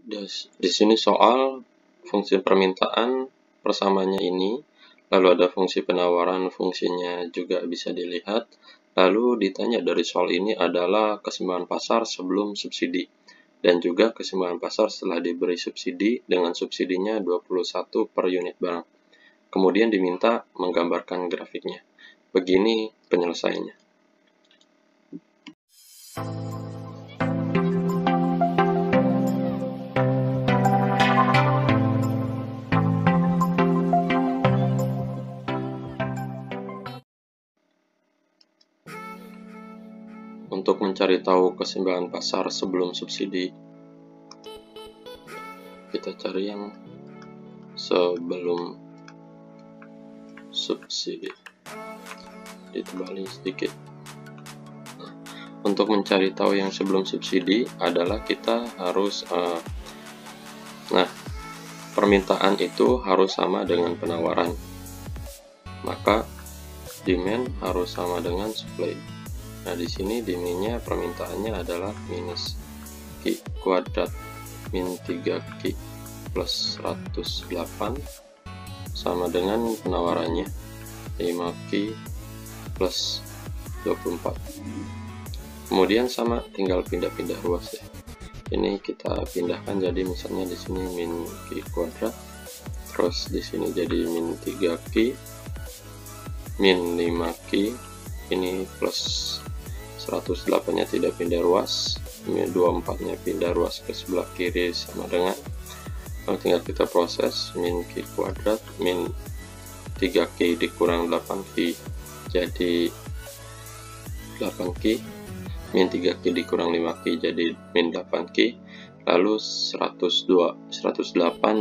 Di sini soal fungsi permintaan persamanya ini, lalu ada fungsi penawaran, fungsinya juga bisa dilihat. Lalu ditanya dari soal ini adalah keseimbangan pasar sebelum subsidi dan juga keseimbangan pasar setelah diberi subsidi dengan subsidinya 21 per unit barang. Kemudian diminta menggambarkan grafiknya. Begini penyelesaiannya. Untuk mencari tahu keseimbangan pasar sebelum subsidi, kita cari yang sebelum subsidi, ditebali sedikit. Untuk mencari tahu yang sebelum subsidi adalah kita harus permintaan itu harus sama dengan penawaran, maka demand harus sama dengan supply. Nah, di sini demand-nya permintaannya adalah minus Q kuadrat min 3Q plus 108 sama dengan penawarannya 5Q plus 24. Kemudian sama, tinggal pindah-pindah ruas ya. Ini kita pindahkan jadi misalnya di sini min Q kuadrat, terus di sini jadi min 3Q min 5Q, ini plus 108-nya tidak pindah ruas, 24-nya pindah ruas ke sebelah kiri sama dengan, lalu tinggal kita proses min Q kuadrat min 3Q dikurang 8Q jadi 8Q, min 3Q dikurang 5Q jadi min 8Q, lalu 108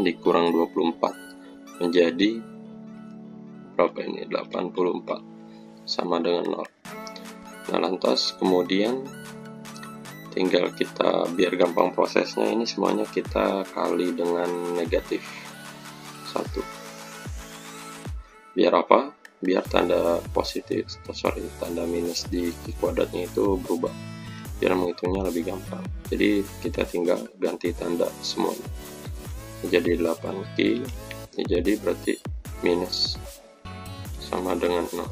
dikurang 24 menjadi berapa ini? 84 sama dengan 0. Nah, lantas kemudian tinggal kita, biar gampang prosesnya, ini semuanya kita kali dengan negatif 1. Biar apa? Biar tanda positif, tanda minus di Q kuadratnya itu berubah, biar menghitungnya lebih gampang. Jadi kita tinggal ganti tanda semuanya. Jadi 8Q, jadi berarti minus sama dengan 0.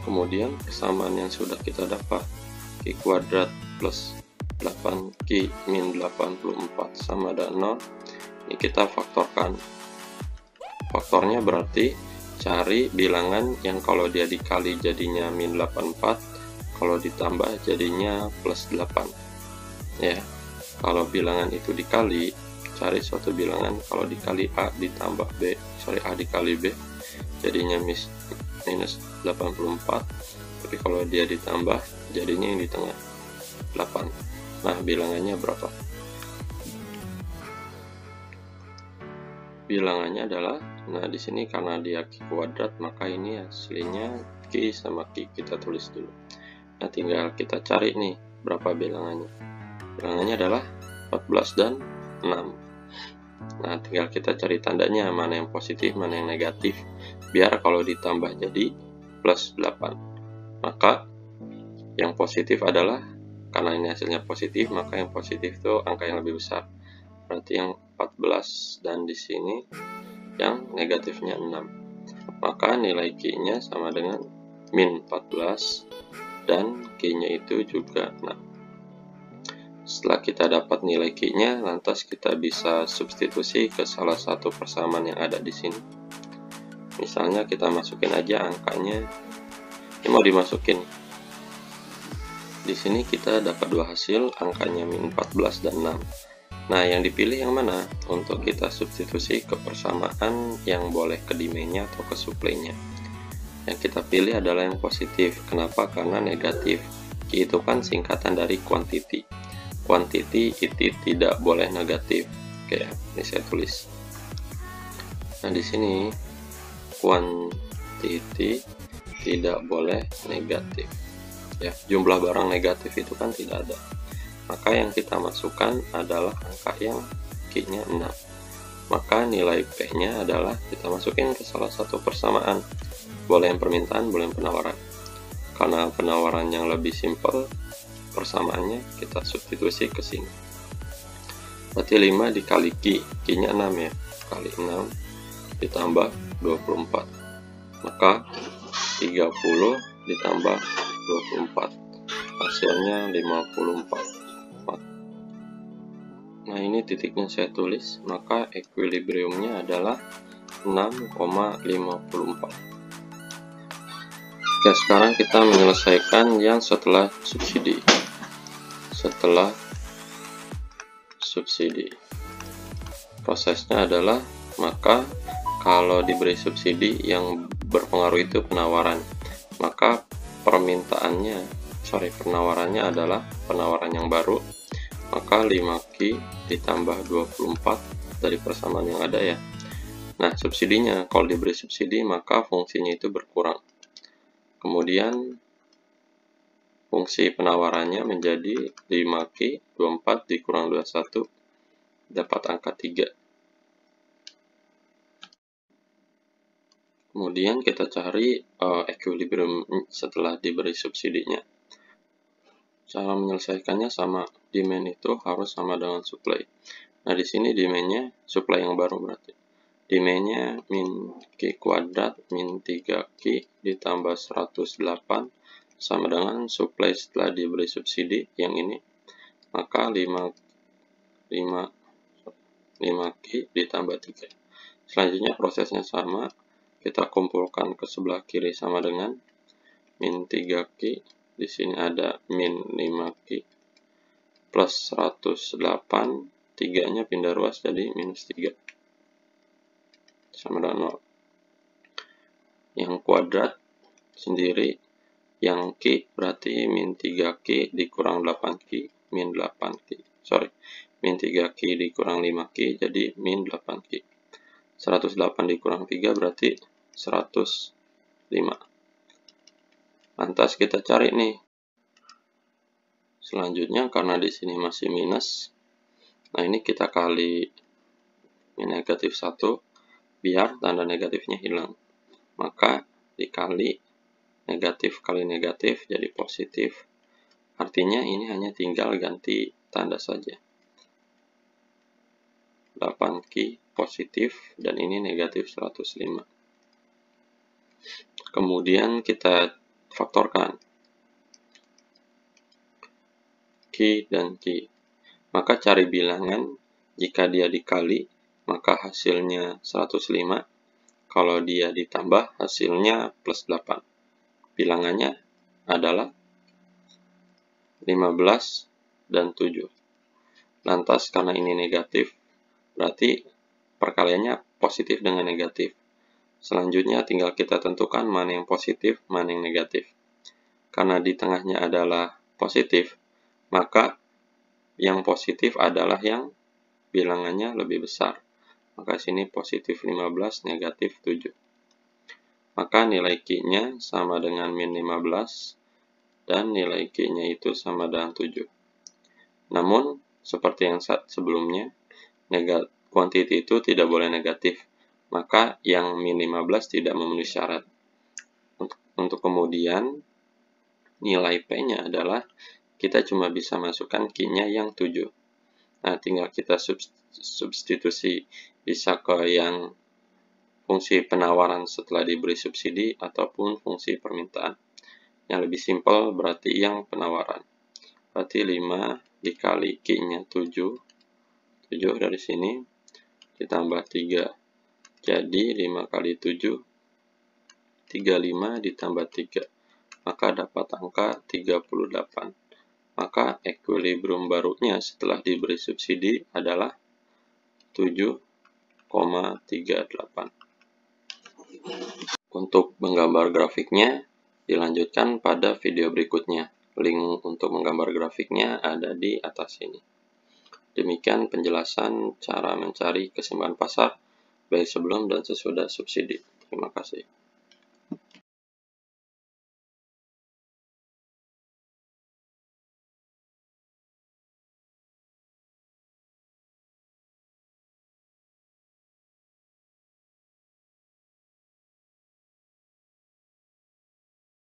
Kemudian kesamaan yang sudah kita dapat, Q kuadrat plus 8Q min 84 sama dengan 0. Ini kita faktorkan. Faktornya berarti cari bilangan yang kalau dia dikali jadinya min 84, kalau ditambah jadinya plus 8 ya. Kalau bilangan itu dikali, cari suatu bilangan kalau dikali A ditambah B, A dikali B jadinya minus 84, tapi kalau dia ditambah jadinya yang di tengah 8. Nah, bilangannya berapa? Bilangannya adalah, nah di sini karena dia Q kuadrat maka ini aslinya Q sama Q, kita tulis dulu. Nah, tinggal kita cari nih berapa bilangannya. Bilangannya adalah 14 dan 6. Nah, tinggal kita cari tandanya, mana yang positif, mana yang negatif, biar kalau ditambah jadi plus 8. Maka yang positif adalah, karena ini hasilnya positif, maka yang positif itu angka yang lebih besar. Berarti yang 14, dan di sini yang negatifnya 6. Maka nilai Q-nya sama dengan min 14 dan Q-nya itu juga 6. Setelah kita dapat nilai Q-nya, lantas kita bisa substitusi ke salah satu persamaan yang ada di sini. Misalnya kita masukin aja angkanya, ini mau dimasukin. Di sini kita dapat dua hasil, angkanya min 14 dan 6. Nah, yang dipilih yang mana? Untuk kita substitusi ke persamaan yang boleh ke demand-nya atau ke supply-nya. Yang kita pilih adalah yang positif. Kenapa? Karena negatif. Q itu kan singkatan dari quantity. Quantity itu tidak boleh negatif. Oke, ini saya tulis. Nah, di sini quantity tidak boleh negatif. Ya, jumlah barang negatif itu kan tidak ada. Maka yang kita masukkan adalah angka yang Q-nya 6. Maka nilai P-nya adalah kita masukin ke salah satu persamaan. Boleh yang permintaan, boleh yang penawaran. Karena penawaran yang lebih simpel, persamaannya kita substitusi ke sini. Berarti 5 dikali Q-nya 6 ya, kali 6 ditambah 24, maka 30 ditambah 24, hasilnya 54. Nah, ini titiknya saya tulis, maka equilibriumnya adalah 6,54. Oke, sekarang kita menyelesaikan yang setelah subsidi. Prosesnya adalah, maka kalau diberi subsidi yang berpengaruh itu penawaran, maka penawarannya adalah penawaran yang baru, maka 5Q ditambah 24 dari persamaan yang ada ya. Nah, subsidinya, kalau diberi subsidi maka fungsinya itu berkurang. Kemudian fungsi penawarannya menjadi 5Q 24 dikurang 21 dapat angka 3. Kemudian kita cari equilibrium setelah diberi subsidinya. Cara menyelesaikannya sama, demand itu harus sama dengan supply. Nah, di sini demand-nya supply yang baru berarti. Demand-nya min Q kuadrat min 3Q ditambah 108 sama dengan supply setelah diberi subsidi yang ini. Maka 5Q ditambah 3. Selanjutnya prosesnya sama, kita kumpulkan ke sebelah kiri sama dengan min 3Q. Di sini ada min 5Q plus 108, 3-nya pindah ruas jadi minus 3 sama dengan 0. Yang kuadrat sendiri, yang Q berarti min 3Q dikurang 8Q min 8Q. Min 3Q dikurang 5Q jadi min 8Q. 108 dikurang 3 berarti 105. Lantas kita cari nih. Selanjutnya karena di sini masih minus, nah ini kita kali min negatif 1 biar tanda negatifnya hilang. Maka dikali negatif kali negatif jadi positif. Artinya ini hanya tinggal ganti tanda saja. 8Q positif dan ini negatif 105. Kemudian kita faktorkan Q dan Q. Maka cari bilangan, jika dia dikali maka hasilnya 105. Kalau dia ditambah hasilnya plus 8. Bilangannya adalah 15 dan 7. Lantas karena ini negatif, berarti perkaliannya positif dengan negatif. Selanjutnya tinggal kita tentukan mana yang positif, mana yang negatif. Karena di tengahnya adalah positif, maka yang positif adalah yang bilangannya lebih besar. Maka sini positif 15, negatif 7. Maka nilai Q-nya sama dengan min 15 dan nilai Q-nya itu sama dengan 7. Namun, seperti yang sebelumnya, quantity itu tidak boleh negatif. Maka yang min 15 tidak memenuhi syarat. Untuk kemudian, nilai P-nya adalah kita cuma bisa masukkan Q-nya yang 7. Nah, tinggal kita substitusi bisa ke yang fungsi penawaran setelah diberi subsidi ataupun fungsi permintaan. Yang lebih simpel berarti yang penawaran. Berarti 5 dikali Q-nya 7 dari sini ditambah 3. Jadi 5 kali 7 35 ditambah 3. Maka dapat angka 38. Maka equilibrium barunya setelah diberi subsidi adalah 7,38. Untuk menggambar grafiknya dilanjutkan pada video berikutnya. Link untuk menggambar grafiknya ada di atas ini. Demikian penjelasan cara mencari keseimbangan pasar baik sebelum dan sesudah subsidi. Terima kasih.